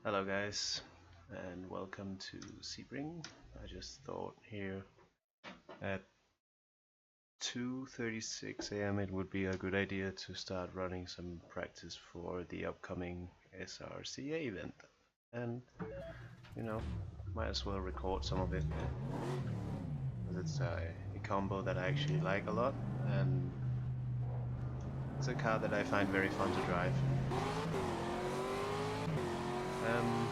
Hello guys, and welcome to Sebring. I just thought here at 2:36 a.m. it would be a good idea to start running some practice for the upcoming SRCA event. And you know, might as well record some of it because it's a combo that I actually like a lot, and it's a car that I find very fun to drive. Um,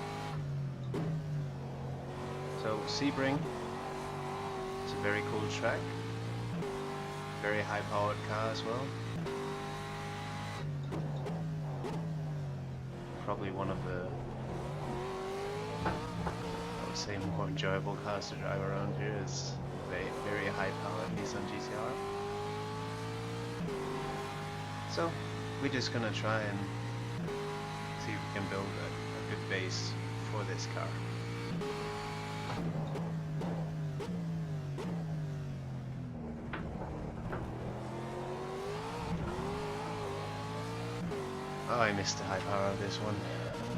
so Sebring, it's a very cool track. Very high powered car as well. Probably one of the, I would say, more enjoyable cars to drive around here. Is very high powered Nissan GTR. So we're just gonna try and see if we can build a good base for this car. Oh, I missed the high power of this one.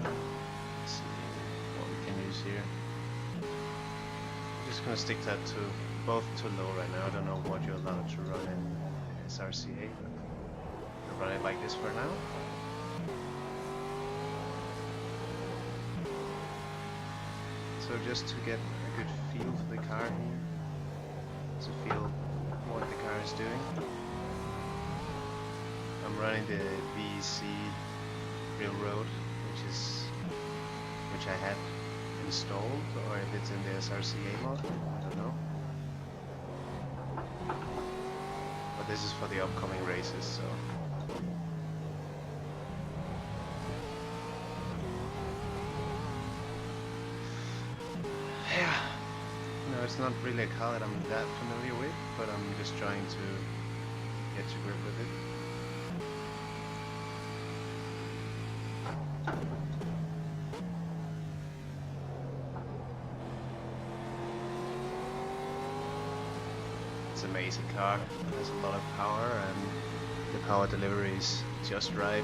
Let's see what we can use here. I'm just gonna stick that to both too low right now. I don't know what you're allowed to run in SRCA, but I'll run it like this for now. So just to get a good feel for the car here, to feel what the car is doing. I'm running the BEC Railroad, which I had installed, or if it's in the SRCA mod, I don't know. But this is for the upcoming races, so. Yeah, no, it's not really a car that I'm that familiar with, but I'm just trying to get to grip with it. It's an amazing car. It has a lot of power and the power delivery is just right.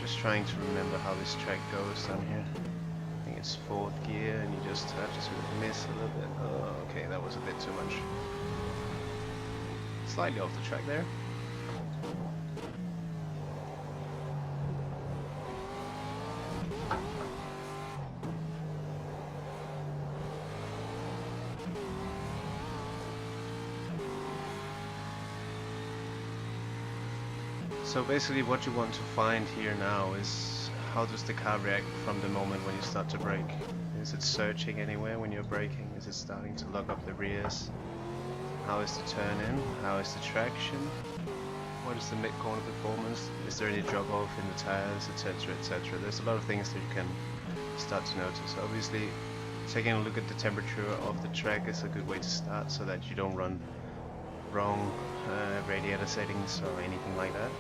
Just trying to remember how this track goes down here. I think it's 4th gear and you just have to sort of miss a little bit. Oh, okay, that was a bit too much. Slightly off the track there. So basically what you want to find here now is how does the car react from the moment when you start to brake. Is it surging anywhere when you're braking? Is it starting to lock up the rears? How is the turn in? How is the traction? What is the mid-corner performance? Is there any drop off in the tires, etc, etc. There's a lot of things that you can start to notice. Obviously taking a look at the temperature of the track is a good way to start so that you don't run wrong radiator settings or anything like that.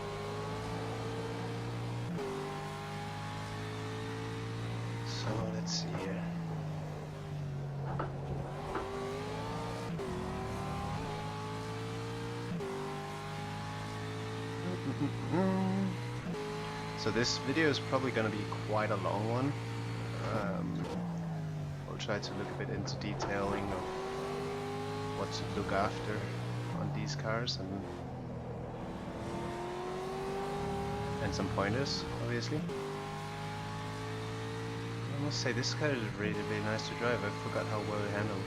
So let's see here. So this video is probably going to be quite a long one. I'll try to look a bit into detailing of what to look after on these cars and some pointers, obviously. I must say this car is really nice to drive. I forgot how well it handled.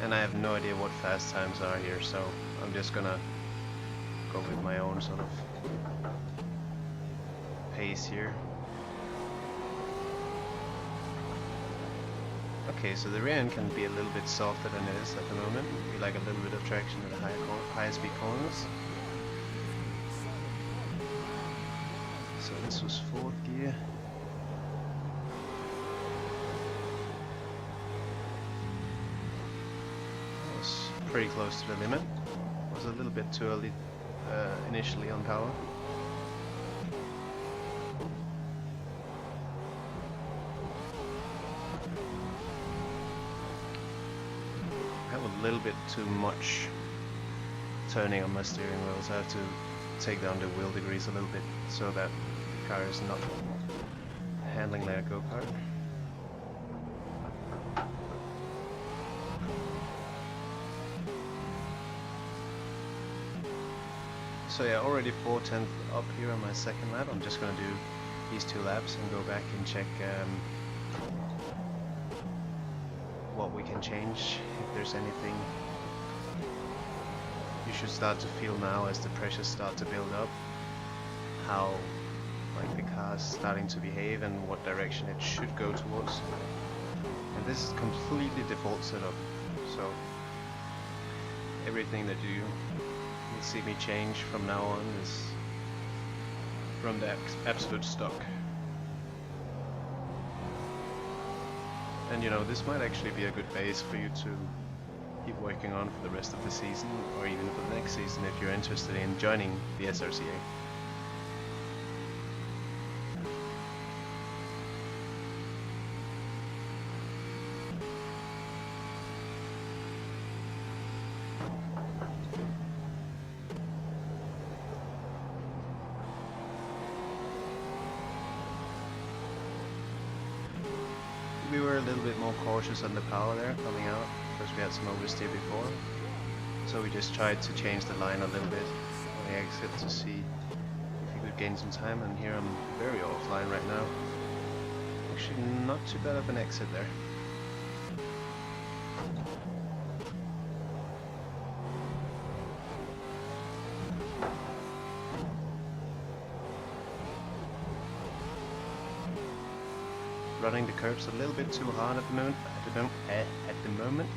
And I have no idea what fast times are here, so I'm just gonna go with my own sort of pace here. Okay, so the rear end can be a little bit softer than it is at the moment. We like a little bit of traction in the higher speed corners. So this was 4th gear. That was pretty close to the limit. Was a little bit too early initially on power. I have a little bit too much turning on my steering wheel, so I have to take down the wheel degrees a little bit so that car is not handling like a go-kart. So yeah, already 4/10 up here on my second lap. I'm just gonna do these 2 laps and go back and check what we can change, if there's anything you should start to feel now as the pressures start to build up, how like the car's starting to behave and what direction it should go towards. And this is completely default setup, so everything that you will see me change from now on is from the absolute stock. And you know, this might actually be a good base for you to keep working on for the rest of the season, or even for the next season if you're interested in joining the SRCA. We were a little bit more cautious on the power there coming out, because we had some oversteer before. So we just tried to change the line a little bit on the exit to see if we could gain some time, and here I'm very offline right now. Actually not too bad of an exit there. Running the curves a little bit too hard at the moment.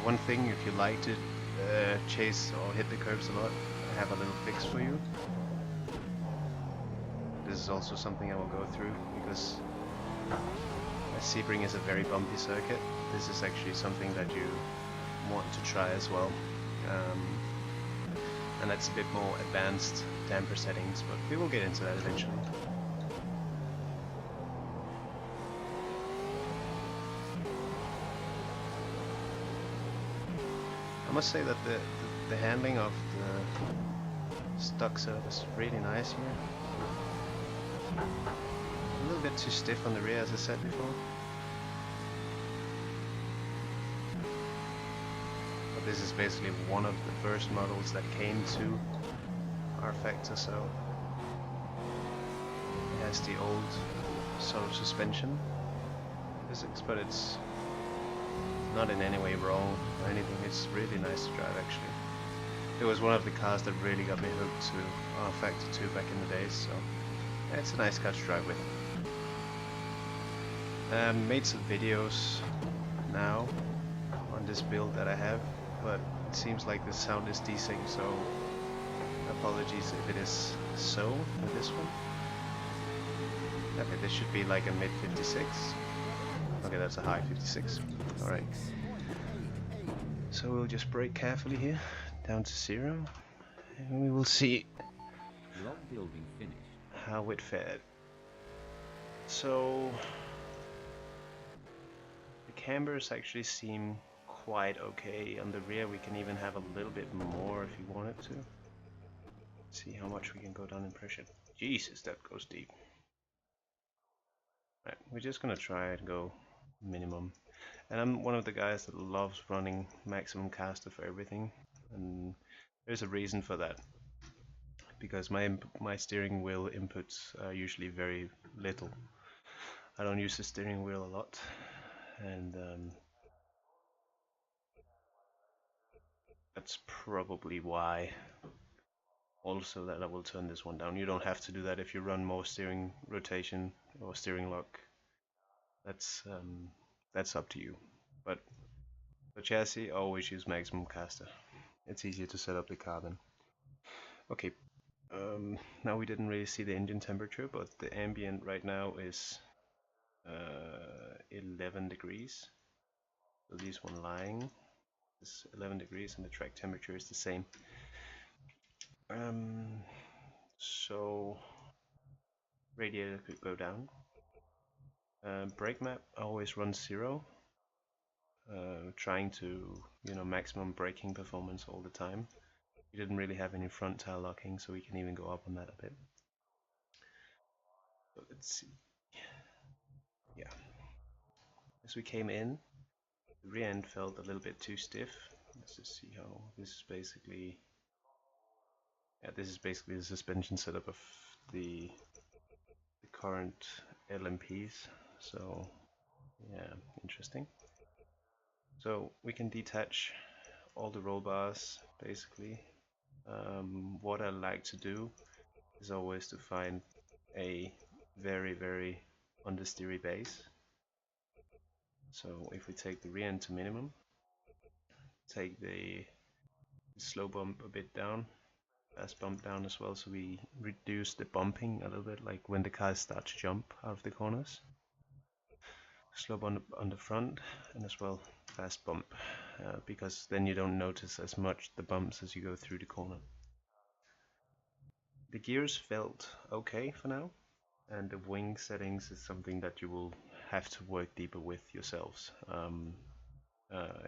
One thing, if you like to chase or hit the curves a lot, I have a little fix for you. This is also something I will go through, because Sebring is a very bumpy circuit. This is actually something that you want to try as well. And that's a bit more advanced damper settings, but we will get into that eventually. I must say that the handling of the stock setup is really nice here. A little bit too stiff on the rear, as I said before. But this is basically one of the first models that came to R Factor, so it has the old sort of suspension physics, but it's not in any way wrong or anything. It's really nice to drive actually. It was one of the cars that really got me hooked to R Factor 2 back in the days, so yeah, it's a nice car to drive with. Made some videos now on this build that I have, but it seems like the sound is desync, so apologies if it is so with this one. Okay, this should be like a mid 56. Okay, that's a high 56. Alright. So we'll just brake carefully here, down to 0, and we will see how it fared. So the cambers actually seem quite okay. On the rear we can even have a little bit more if you wanted to. See how much we can go down in pressure. Jesus, that goes deep. Right, we're just gonna try and go minimum. And I'm one of the guys that loves running maximum caster for everything, and there's a reason for that, because my steering wheel inputs are usually very little. I don't use the steering wheel a lot, and that's probably why also that I will turn this one down. You don't have to do that if you run more steering rotation or steering lock. That's up to you. But for chassis, always use maximum caster. It's easier to set up the car then. Okay, now we didn't really see the engine temperature, but the ambient right now is 11 degrees. So this one lying is 11 degrees, and the track temperature is the same. So radiator could go down. Brake map always runs 0. Trying to, maximum braking performance all the time. We didn't really have any front tire locking, so we can even go up on that a bit. So let's see. Yeah, as we came in, the rear end felt a little bit too stiff. Let's just see how this is basically. Yeah, this is basically the suspension setup of the current LMPs. So yeah, interesting. So we can detach all the roll bars basically. What I like to do is always to find a very understeery base. So if we take the rear end to minimum, take the slow bump a bit down, fast bump down as well, so we reduce the bumping a little bit, like when the cars start to jump out of the corners. Slow bump on the front, and as well fast bump, because then you don't notice as much the bumps as you go through the corner. The gears felt okay for now, and the wing settings is something that you will have to work deeper with yourselves.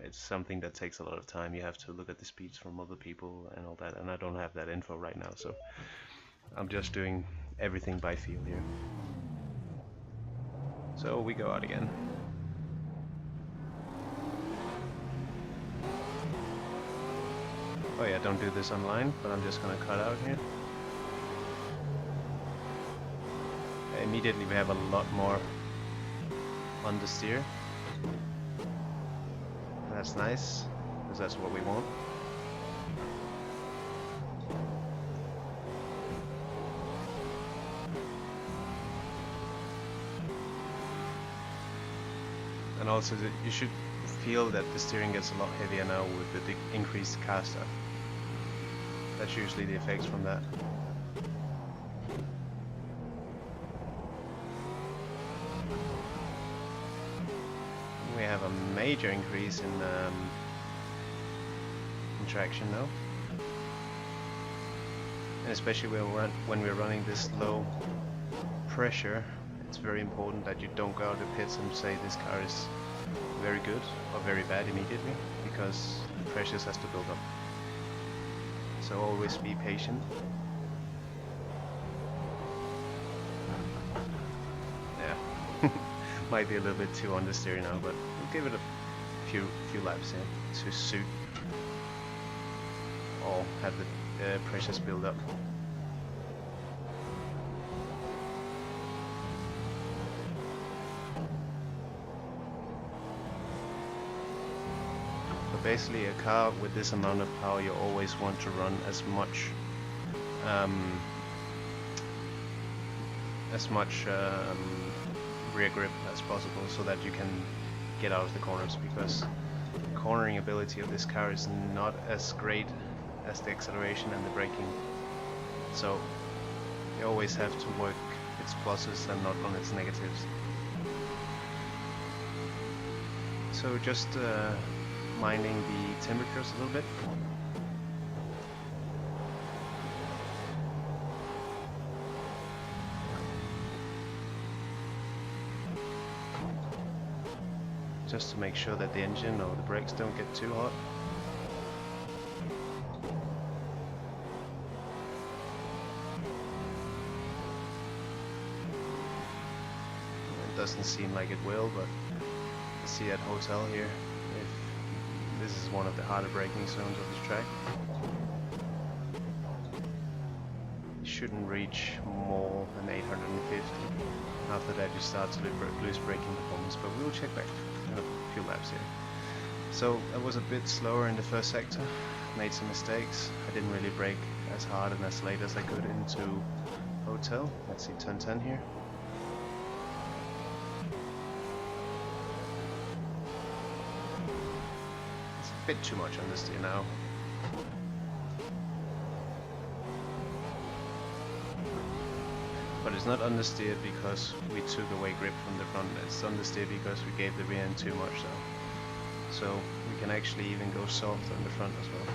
It's something that takes a lot of time. You have to look at the speeds from other people and all that, and I don't have that info right now, so I'm just doing everything by feel here. So we go out again. Oh yeah, don't do this online, but I'm just gonna cut out here. Immediately we have a lot more understeer. That's nice, because that's what we want. And also you should feel that the steering gets a lot heavier now with the increased caster. That's usually the effects from that. We have a major increase in traction now. And especially when we're running this low pressure, it's very important that you don't go out of the pits and say this car is very good or very bad immediately, because pressures has to build up. So always be patient. Yeah, might be a little bit too understeer now, but we'll give it a few laps here to suit or have the pressures build up. Basically, a car with this amount of power, you always want to run as much rear grip as possible, so that you can get out of the corners, because the cornering ability of this car is not as great as the acceleration and the braking. So you always have to work its pluses and not on its negatives. So just minding the temperatures a little bit. Just to make sure that the engine or the brakes don't get too hot. It doesn't seem like it will, but you see that hotel here. This is one of the harder braking zones of this track. You shouldn't reach more than 850. After that you start to lose braking performance, but we'll check back in a few laps here. So I was a bit slower in the first sector, made some mistakes. I didn't really brake as hard and as late as I could into hotel. Let's see, turn 10 here. Bit too much understeer now. But it's not understeer because we took away grip from the front, it's understeer because we gave the rear end too much now. So we can actually even go soft on the front as well.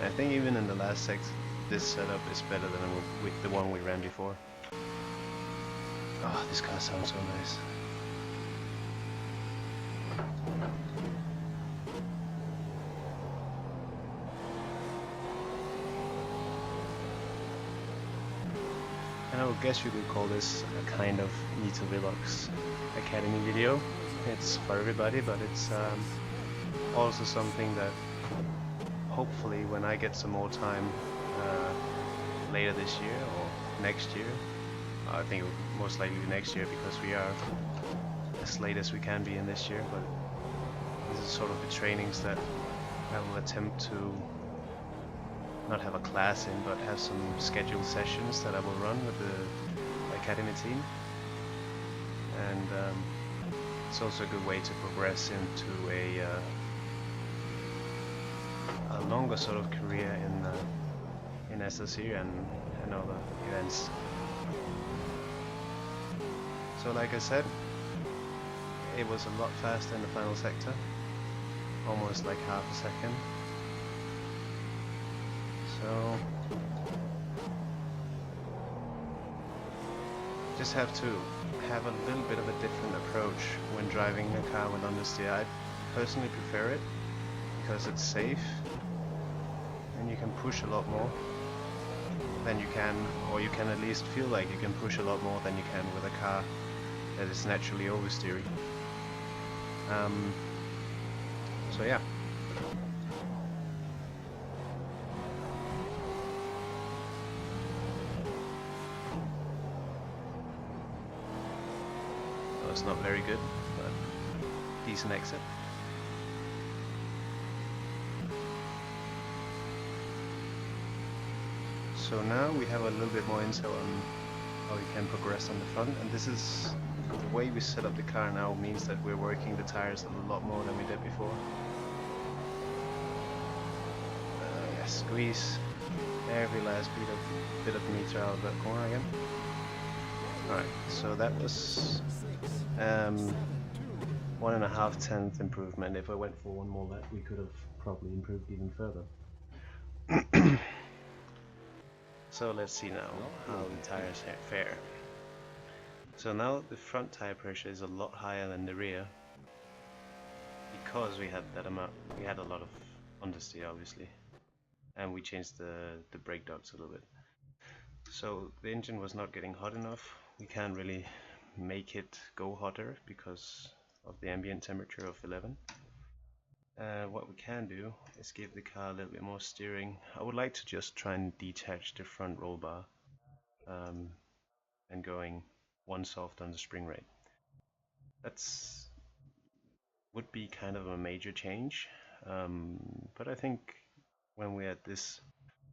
I think even in the last sector, this setup is better than with the one we ran before. Oh, this car sounds so nice. guess you could call this a kind of Nito Vlogs Academy video. It's for everybody, but it's also something that hopefully when I get some more time later this year or next year, I think it will most likely be next year because we are as late as we can be in this year, but this is sort of the trainings that I will attempt to not have a class in, but have some scheduled sessions that I will run with the academy team. And it's also a good way to progress into a longer sort of career in SRCA and other events. So like I said, it was a lot faster in the final sector, almost like half a second. So just have to have a little bit of a different approach when driving a car with understeer. I personally prefer it because it's safe and you can push a lot more than you can, or you can at least feel like you can push a lot more than you can with a car that is naturally oversteering. So yeah. It's not very good, but decent exit. So now we have a little bit more intel on how we can progress on the front, and this is the way we set up the car now means that we're working the tires a lot more than we did before. Yeah, squeeze every last bit of meter out of that corner again. Alright, so that was 1.5 improvement. If I went for one more lap, we could have probably improved even further. So let's see now how the tires fare. So now the front tire pressure is a lot higher than the rear because we had that amount. We had a lot of understeer, obviously, and we changed the brake ducts a little bit. So the engine was not getting hot enough. We can't really make it go hotter because of the ambient temperature of 11. What we can do is give the car a little bit more steering. I would like to just try and detach the front roll bar and going one soft on the spring rate. That's would be kind of a major change, but I think when we're at this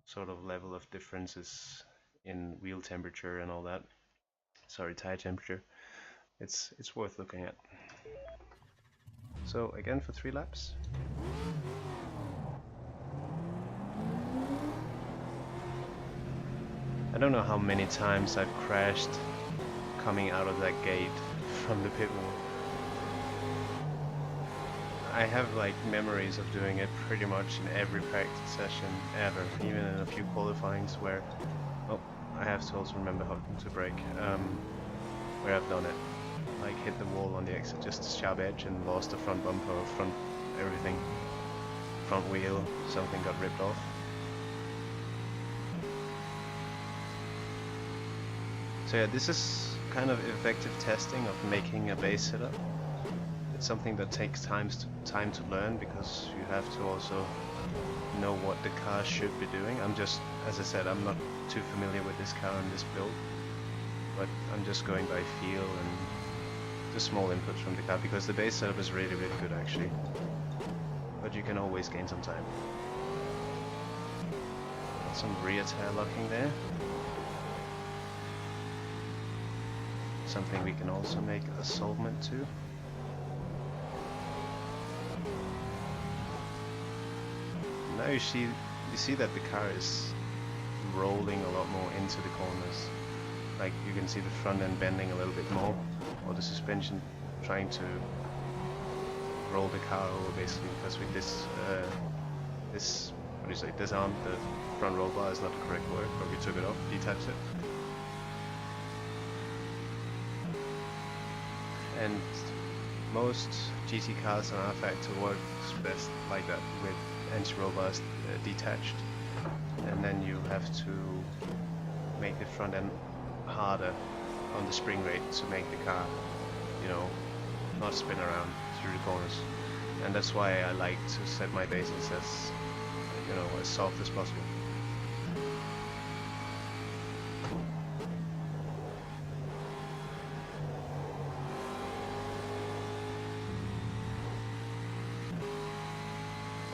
sort of level of differences in wheel temperature and all that, sorry, tire temperature, it's worth looking at. So again for 3 laps. I don't know how many times I've crashed coming out of that gate from the pit wall. I have like memories of doing it pretty much in every practice session ever, even in a few qualifyings where, oh, I have to also remember how to brake, where I've done it. Like hit the wall on the exit, just a sharp edge, and lost the front bumper, front everything, front wheel, something got ripped off. So yeah, this is kind of effective testing of making a base setup. It's something that takes time to learn because you have to also know what the car should be doing. I'm just, as I said, I'm not too familiar with this car and this build, but I'm just going by feel and the small inputs from the car because the base setup is really good actually, but you can always gain some time. Some rear tire locking there. Something we can also make a solvent to. Now you see that the car is rolling a lot more into the corners. Like you can see the front end bending a little bit more, or the suspension trying to roll the car over basically, because with this what do you say, disarmed the front roll bar is not the correct word, but we took it off, detached it. And most GT cars on our factor works best like that, with anti-roll bars detached, and then you have to make the front end harder on the spring rate to make the car, you know, not spin around through the corners. And that's why I like to set my bases as, you know, as soft as possible.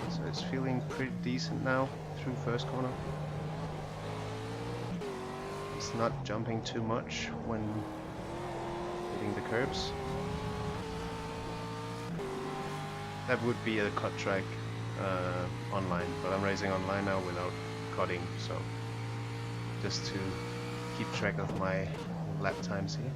So it's feeling pretty decent now through first corner. It's not jumping too much when hitting the curbs. That would be a cut track online, but I'm racing online now without cutting, so just to keep track of my lap times here.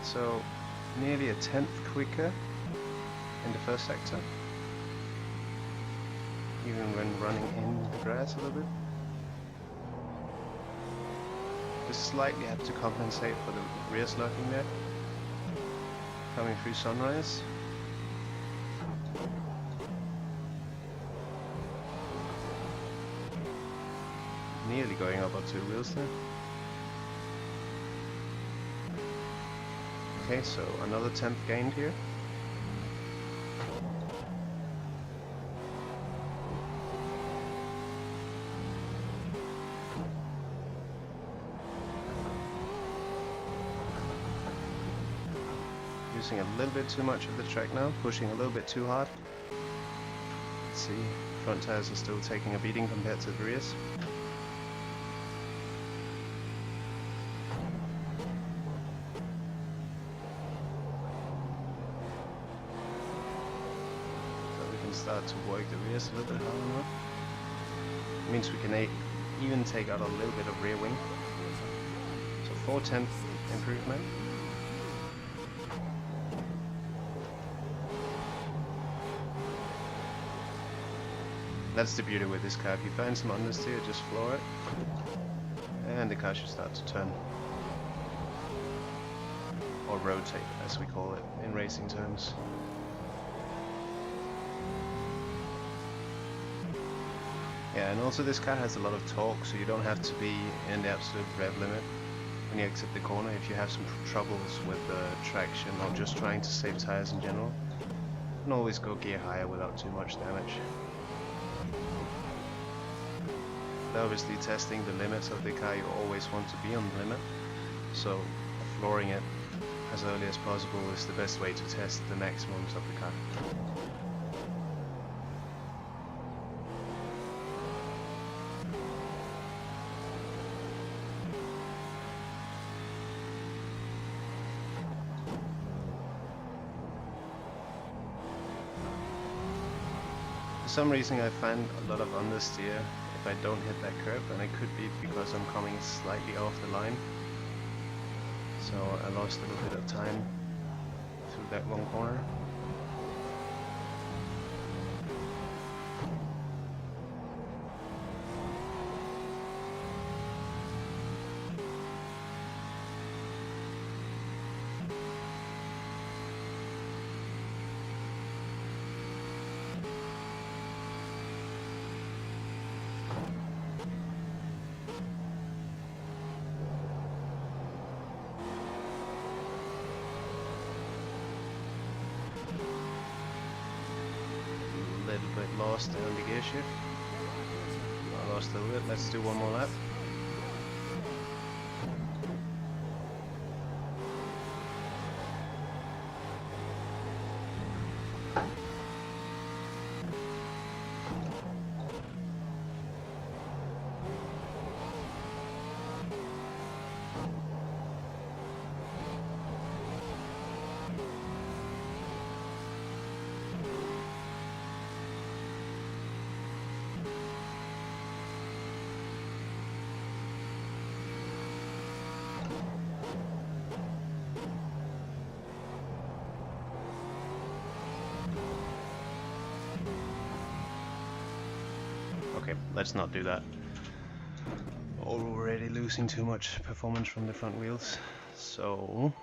So nearly a tenth quicker in the first sector, even when running in the grass a little bit. Just slightly have to compensate for the rear slugging there, coming through Sunrise. Nearly going up on 2 wheels there. Okay, so another 10th gained here. Using a little bit too much of the track now, pushing a little bit too hard. Let's see, front tires are still taking a beating compared to the rears. Start to work the rears a little bit harder now. It means we can even take out a little bit of rear wing. So 4/10 improvement. That's the beauty with this car. If you find some understeer, just floor it, and the car should start to turn. Or rotate, as we call it in racing terms. Yeah, and also this car has a lot of torque, so you don't have to be in the absolute rev limit when you exit the corner. If you have some troubles with traction or just trying to save tires in general, you can always go gear higher without too much damage. But obviously testing the limits of the car, you always want to be on the limit, so flooring it as early as possible is the best way to test the maximums of the car. For some reason I find a lot of understeer if I don't hit that curb, and it could be because I'm coming slightly off the line. So I lost a little bit of time through that long corner. Lost on the gear shift. I lost a little bit. Let's do one more lap. Okay, let's not do that. Already losing too much performance from the front wheels. So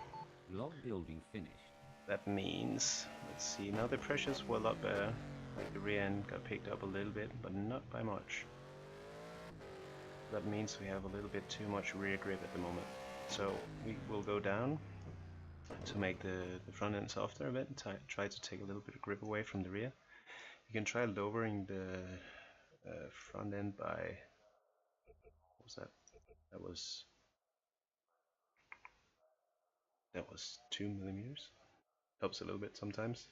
log building finished. that means, let's see, now the pressure's well up there. Like the rear end got picked up a little bit, but not by much. That means we have a little bit too much rear grip at the moment. So we will go down to make the front end softer a bit, and try to take a little bit of grip away from the rear. You can try lowering the front end by, what was that? That was 2 millimeters. Helps a little bit sometimes.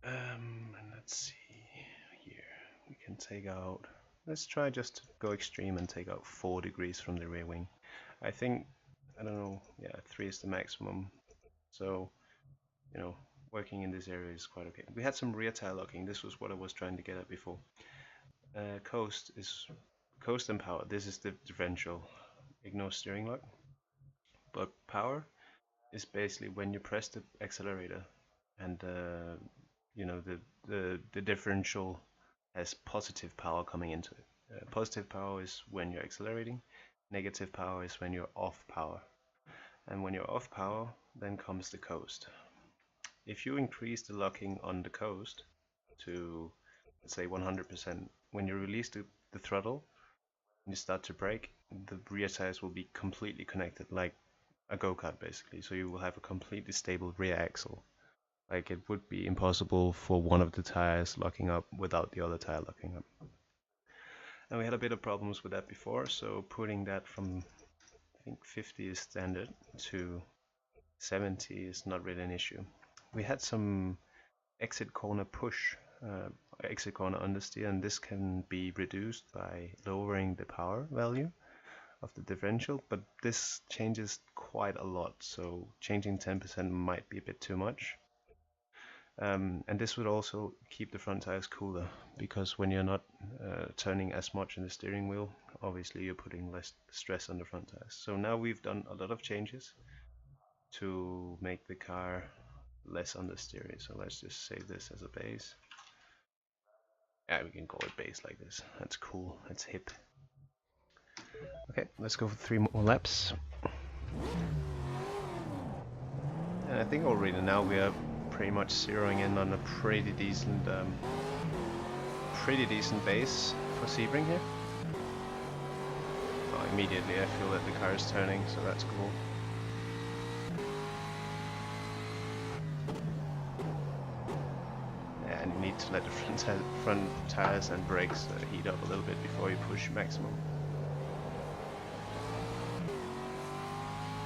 And let's see here. We can take out. Let's try just to go extreme and take out 4 degrees from the rear wing. I think, I don't know, yeah, 3 is the maximum. So, you know, working in this area is quite okay. We had some rear tire locking. This was what I was trying to get at before. Coast and power. This is the differential. Ignore steering lock. But power is basically when you press the accelerator and you know the differential has positive power coming into it. Positive power is when you're accelerating. Negative power is when you're off power. And when you're off power, then comes the coast. If you increase the locking on the coast to, let's say, 100%, when you release the throttle and you start to brake, the rear tires will be completely connected, like a go-kart basically. So you will have a completely stable rear axle. Like it would be impossible for one of the tires locking up without the other tire locking up. And we had a bit of problems with that before, so putting that from, I think 50 is standard, to 70 is not really an issue. We had some exit corner push, exit corner understeer, and this can be reduced by lowering the power value of the differential, but this changes quite a lot, so changing 10% might be a bit too much. And this would also keep the front tires cooler, because when you're not turning as much in the steering wheel, obviously you're putting less stress on the front tires. So now we've done a lot of changes to make the car less understeering. So let's just save this as a base. Yeah, we can call it base like this. That's cool, that's hip. Okay, let's go for 3 more laps. And I think already now we are pretty much zeroing in on a pretty decent base for Sebring here. Oh, immediately I feel that the car is turning, so that's cool. Yeah, and you need to let the front tires and brakes heat up a little bit before you push maximum.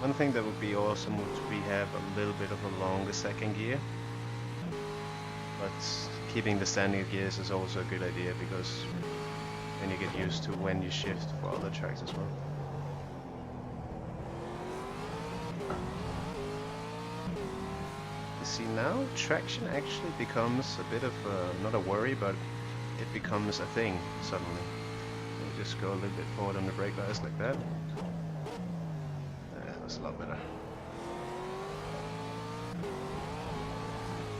One thing that would be awesome would be have a little bit of a longer second gear, but keeping the standard gears is also a good idea, because then you get used to when you shift for other tracks as well. You see, now traction actually becomes a bit of not a worry, but it becomes a thing suddenly. You just go a little bit forward on the brake bias like that. That's a lot better.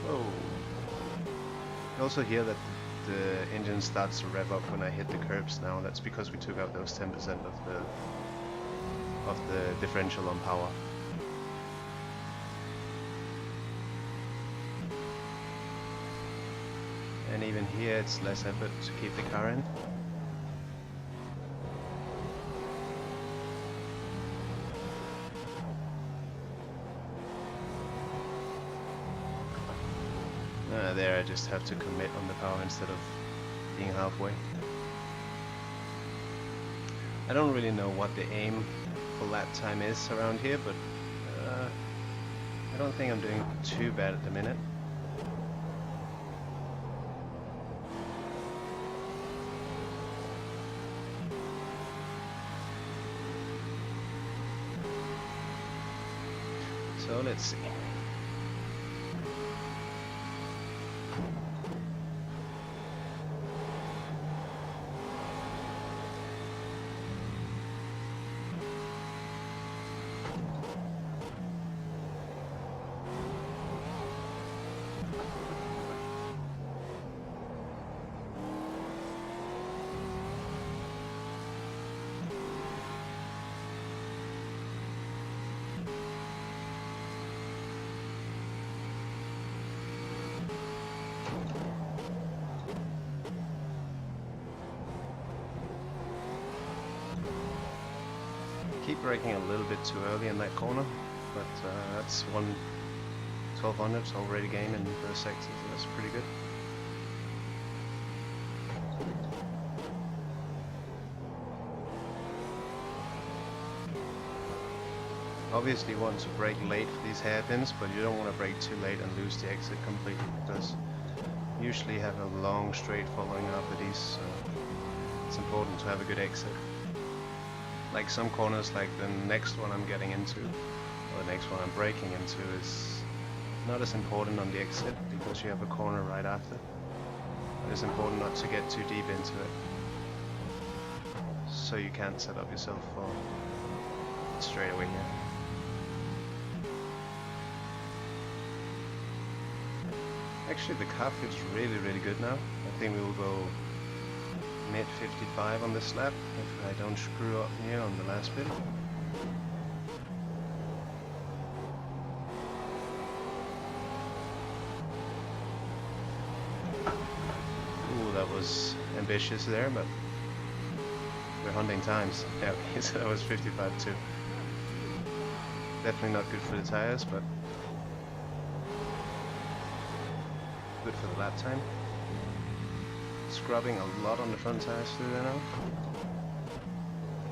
Whoa. You also hear that the engine starts to rev up when I hit the curbs now. That's because we took out those 10% of the differential on power. And even here it's less effort to keep the car in. There I just have to commit on the power instead of being halfway. I don't really know what the aim for lap time is around here, but I don't think I'm doing too bad at the minute. So let's see. keep braking a little bit too early in that corner, but that's 1200 already gained in the first sector, so that's pretty good. Obviously you want to brake late for these hairpins, but you don't want to brake too late and lose the exit completely, because you usually have a long straight following after these, so it's important to have a good exit. Like some corners, like the next one I'm getting into, or the next one I'm braking into, is not as important on the exit because you have a corner right after. But it's important not to get too deep into it, so you can't set up yourself for straight away here. Actually, the car feels really good now. I think we will go mid 55 on this lap if I don't screw up here on the last bit. Ooh, that was ambitious there, but we're hunting times. Yeah, so that was 55 too. Definitely not good for the tires, but good for the lap time. Scrubbing a lot on the front tires through there now.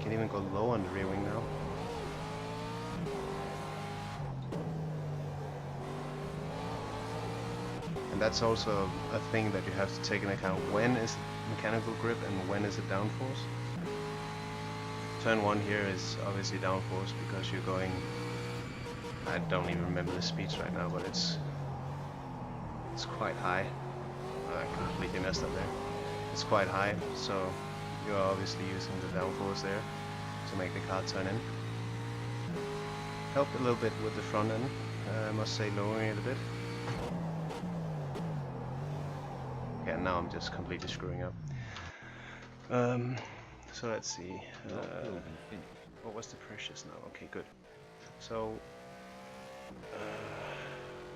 Can even go low on the rear wing now. And that's also a thing that you have to take into account. When is mechanical grip and when is it downforce? Turn 1 here is obviously downforce because you're going, I don't even remember the speeds right now, but it's quite high. I completely messed up there. It's quite high, so you're obviously using the downforce there to make the car turn in. Helped a little bit with the front end, I must say, lowering it a bit. Yeah, now I'm just completely screwing up. So let's see. What was the pressures now? Okay, good. So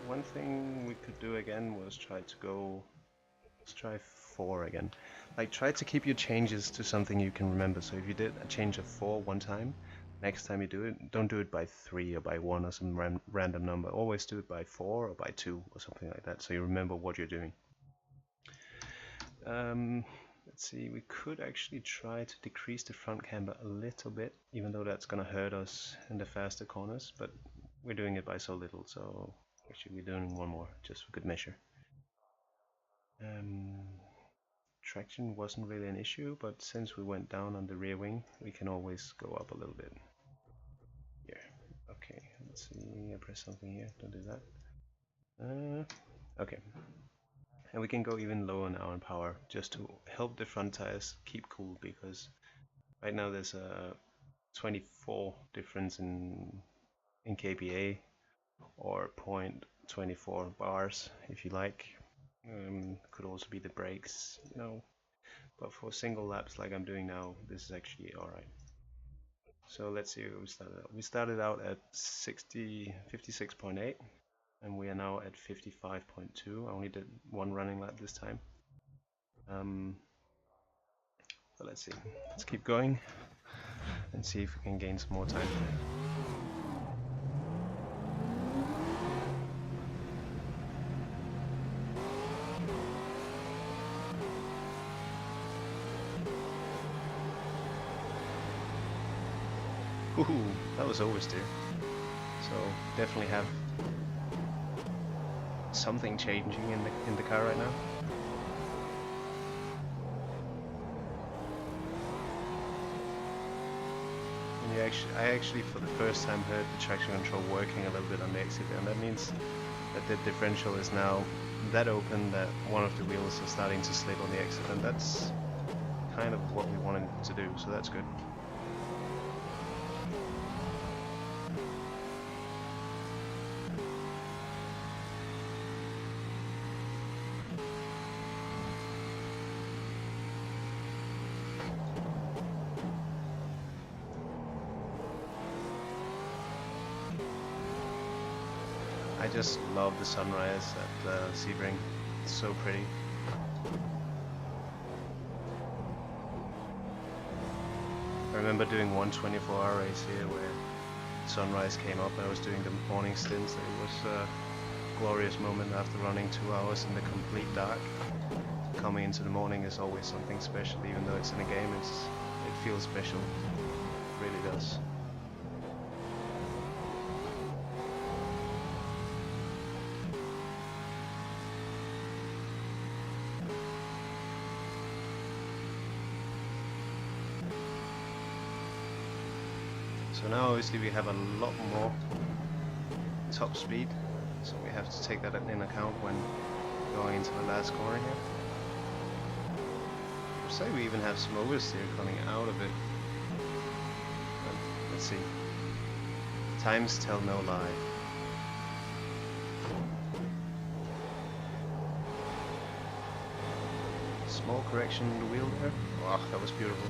one thing we could do again was let's try 4 again. Like, try to keep your changes to something you can remember. So if you did a change of 4 one time, next time you do it, don't do it by 3 or by 1 or some random number. Always do it by 4 or by 2 or something like that, so you remember what you're doing. Let's see, we could actually try to decrease the front camber a little bit, even though that's gonna hurt us in the faster corners, but we're doing it by so little, so actually we're doing one more, just for good measure. Traction wasn't really an issue, but since we went down on the rear wing, we can always go up a little bit. Here, okay, let's see, I press something here, don't do that. Okay. And we can go even lower now in power, just to help the front tires keep cool, because right now there's a 24 difference in kVA, or 0.24 bars if you like. Could also be the brakes, you know, but for single laps like I'm doing now, this is actually alright. So let's see where we started out. We started out at 56.8. and we are now at 55.2. I only did one running lap this time. But let's see. Let's keep going and see if we can gain some more time. Ooh, that was oversteer. So definitely have something changing in the car right now. And I actually for the first time heard the traction control working a little bit on the exit, and that means that the differential is now that open that one of the wheels are starting to slip on the exit, and that's kind of what we wanted to do, so that's good. I just love the sunrise at Sebring. It's so pretty. remember doing one 24-hour race here where sunrise came up and I was doing the morning stints. It was a glorious moment after running 2 hours in the complete dark. Coming into the morning is always something special, even though it's in a game. It feels special, it really does. So now obviously we have a lot more top speed, so we have to take that in account when going into the last corner here. I would say we even have some oversteer coming out of it. But let's see. Times tell no lie. Small correction on the wheel there. Wow, that was beautiful.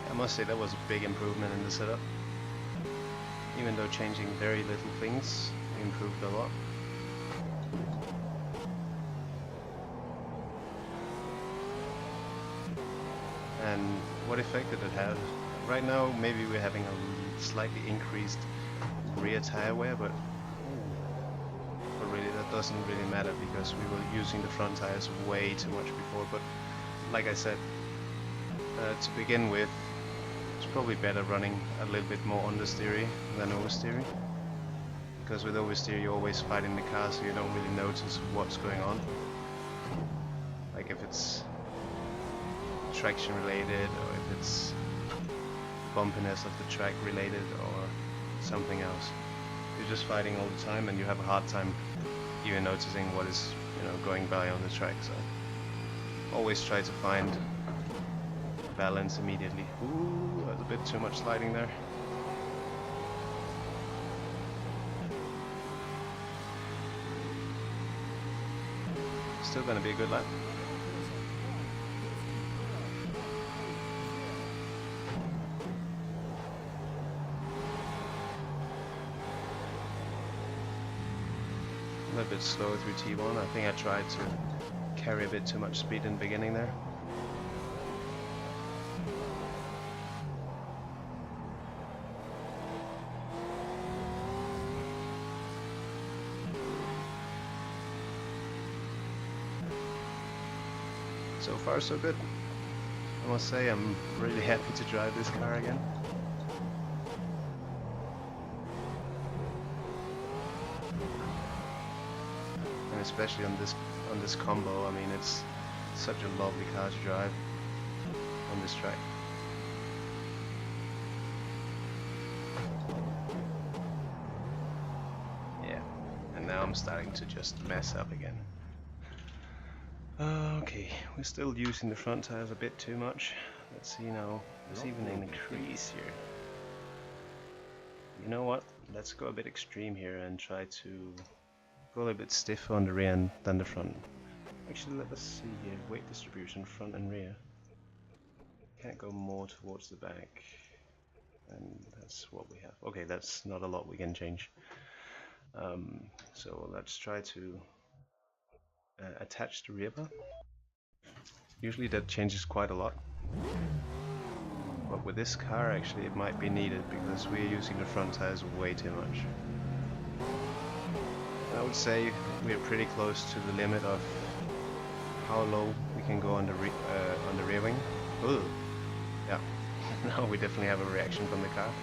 I must say that was a big improvement in the setup. Even though changing very little things, we improved a lot. And what effect did it have? Right now maybe we're having a slightly increased rear tire wear, but really that doesn't really matter because we were using the front tires way too much before. But like I said, to begin with, it's probably better running a little bit more understeery than oversteery, because with oversteer you're always fighting the car, so you don't really notice what's going on. Like if it's traction related, or if it's bumpiness of the track related, or something else. You're just fighting all the time, and you have a hard time even noticing what is, going by on the track. So always try to find balance immediately. Ooh, that's a bit too much sliding there. Still gonna be a good lap. A little bit slow through T1. I think I tried to carry a bit too much speed in the beginning there. So far so good. I must say I'm really happy to drive this car again. And especially on this combo, I mean it's such a lovely car to drive on this track. Yeah, and now I'm starting to just mess up again. Okay, we're still using the front tires a bit too much. Let's see now, there's even an increase here. You know what, let's go a bit extreme here and try to go a little bit stiffer on the rear end than the front. Actually, let us see here, weight distribution, front and rear. Can't go more towards the back, and that's what we have. Okay, that's not a lot we can change. So let's try to attach the rear bar. Usually that changes quite a lot, but with this car actually it might be needed because we're using the front tires way too much. And I would say we're pretty close to the limit of how low we can go on the rear wing. Ooh, yeah, now we definitely have a reaction from the car.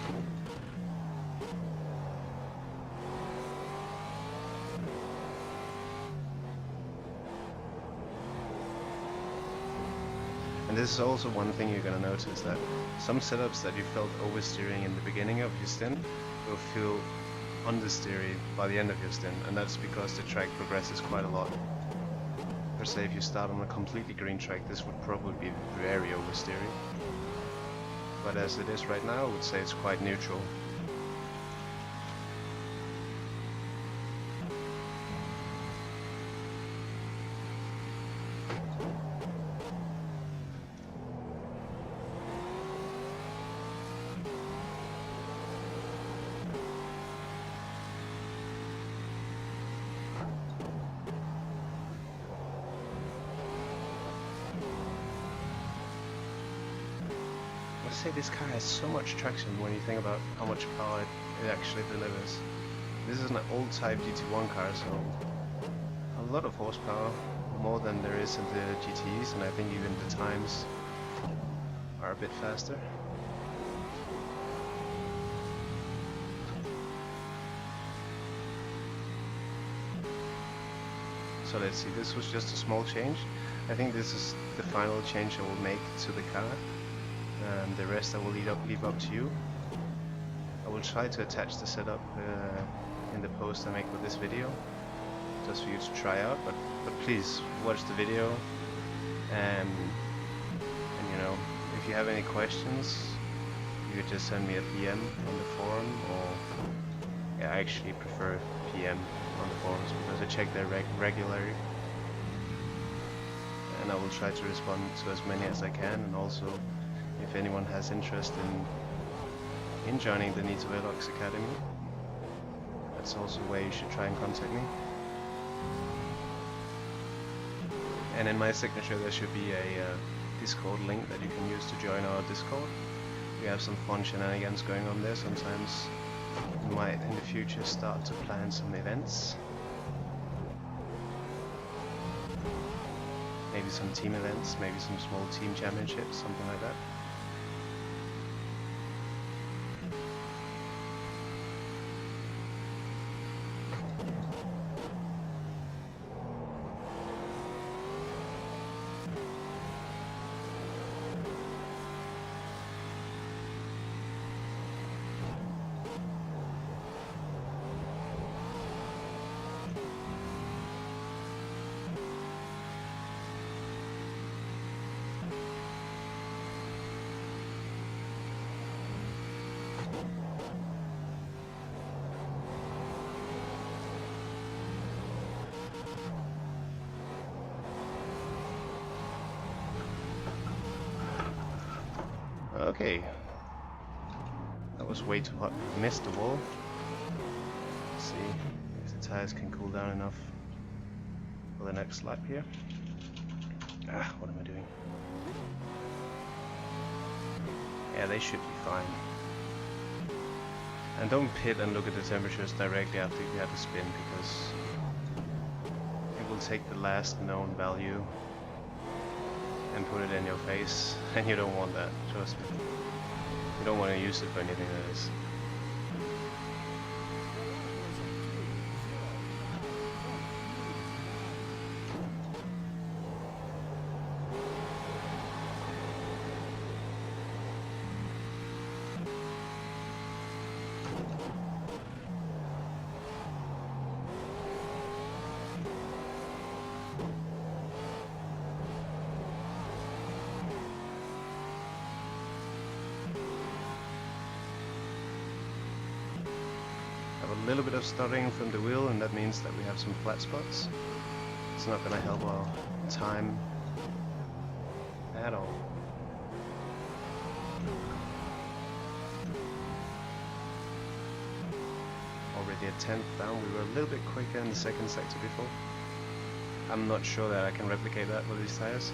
And this is also one thing you're going to notice, that some setups that you felt oversteering in the beginning of your stint will feel understeery by the end of your stint, and that's because the track progresses quite a lot. Per se, if you start on a completely green track, this would probably be very oversteery. But as it is right now, I would say it's quite neutral. I say this car has so much traction when you think about how much power it actually delivers. This is an old type GT1 car, so a lot of horsepower, more than there is in the GTs, and I think even the times are a bit faster. So let's see, this was just a small change. I think this is the final change I will make to the car. The rest I will leave up to you. I will try to attach the setup in the post I make for this video, just for you to try out. But please watch the video, and you know, if you have any questions, you could just send me a PM on the forum, or yeah, I actually prefer PM on the forums because I check there regularly, and I will try to respond to as many as I can, and also if anyone has interest in joining the Nito Velox Academy, that's also where you should try and contact me. And in my signature there should be a Discord link that you can use to join our Discord. We have some fun shenanigans going on there. Sometimes we might in the future start to plan some events. Maybe some team events, maybe some small team championships, something like that. Okay, that was way too hot. Missed the wall. Let's see if the tires can cool down enough for the next lap here. Ah, what am I doing? Yeah, they should be fine. And don't pit and look at the temperatures directly after you have a spin, because it will take the last known value and put it in your face, and you don't want that, trust me. You don't want to use it for anything that is. A little bit of stuttering from the wheel, and that means that we have some flat spots. It's not going to help our time at all. Already a 10th down. We were a little bit quicker in the second sector before. I'm not sure that I can replicate that with these tires.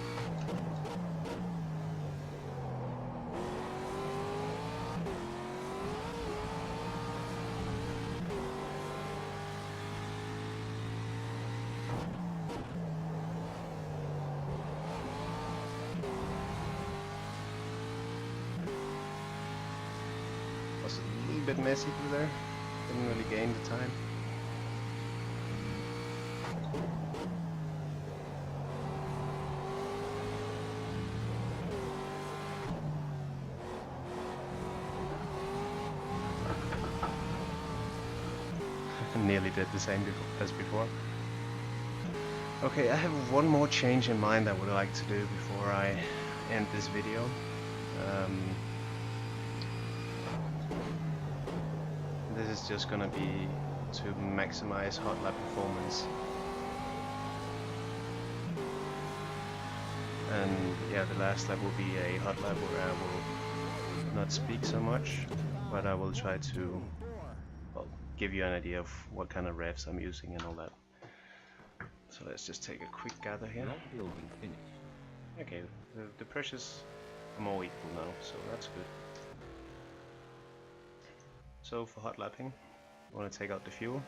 Was a little bit messy through there, didn't really gain the time. Nearly did the same as before. Okay, I have one more change in mind I would like to do before I end this video. This is just gonna be to maximize hot lap performance. And yeah, the last lap will be a hot lap where I will not speak so much, but I will try to, well, give you an idea of what kind of revs I'm using and all that. So let's just take a quick gather here. Building finished. Okay, the pressures are more equal now, so that's good. So for hot lapping, I want to take out the fuel.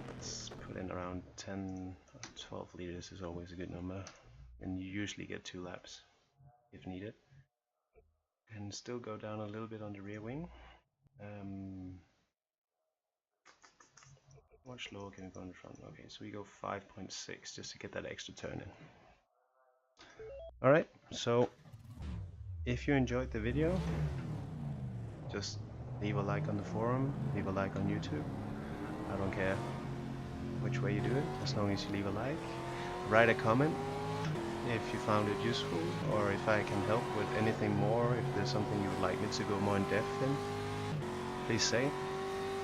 Let's put in around 10 or 12 liters is always a good number, and you usually get 2 laps if needed. And still go down a little bit on the rear wing. How much lower can we go in the front? Okay, so we go 5.6 just to get that extra turn in. Alright, so if you enjoyed the video, just leave a like on the forum, leave a like on YouTube. I don't care which way you do it, as long as you leave a like. Write a comment if you found it useful, or if I can help with anything more, if there's something you would like me to go more in depth in, please say it,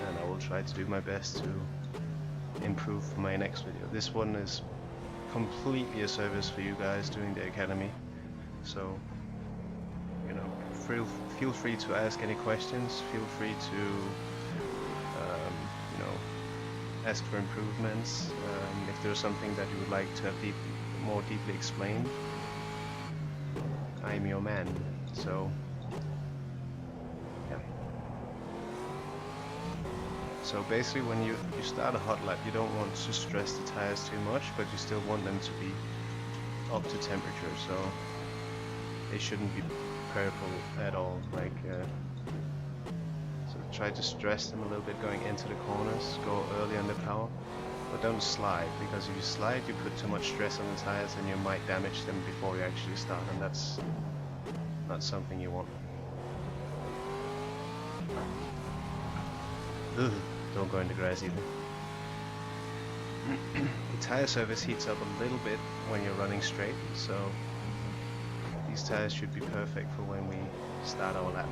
and I will try to do my best to improve for my next video. This one is completely a service for you guys doing the academy, so you know, feel free to ask any questions, feel free to you know, ask for improvements. If there's something that you would like to have more deeply explained, I'm your man. So yeah. So basically, when you start a hot lap, you don't want to stress the tires too much, but you still want them to be up to temperature, so they shouldn't be purple at all. Like, so try to stress them a little bit going into the corners, go early on the power, but don't slide, because if you slide, you put too much stress on the tires and you might damage them before you actually start, and that's not something you want. Ugh, don't go in the grass either. The tire surface heats up a little bit when you're running straight, so these tires should be perfect for when we start our lap.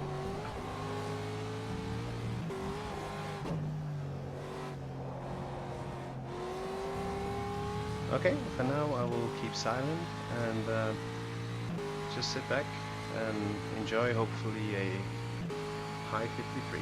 Okay, for now I will keep silent and just sit back and enjoy hopefully a high 53.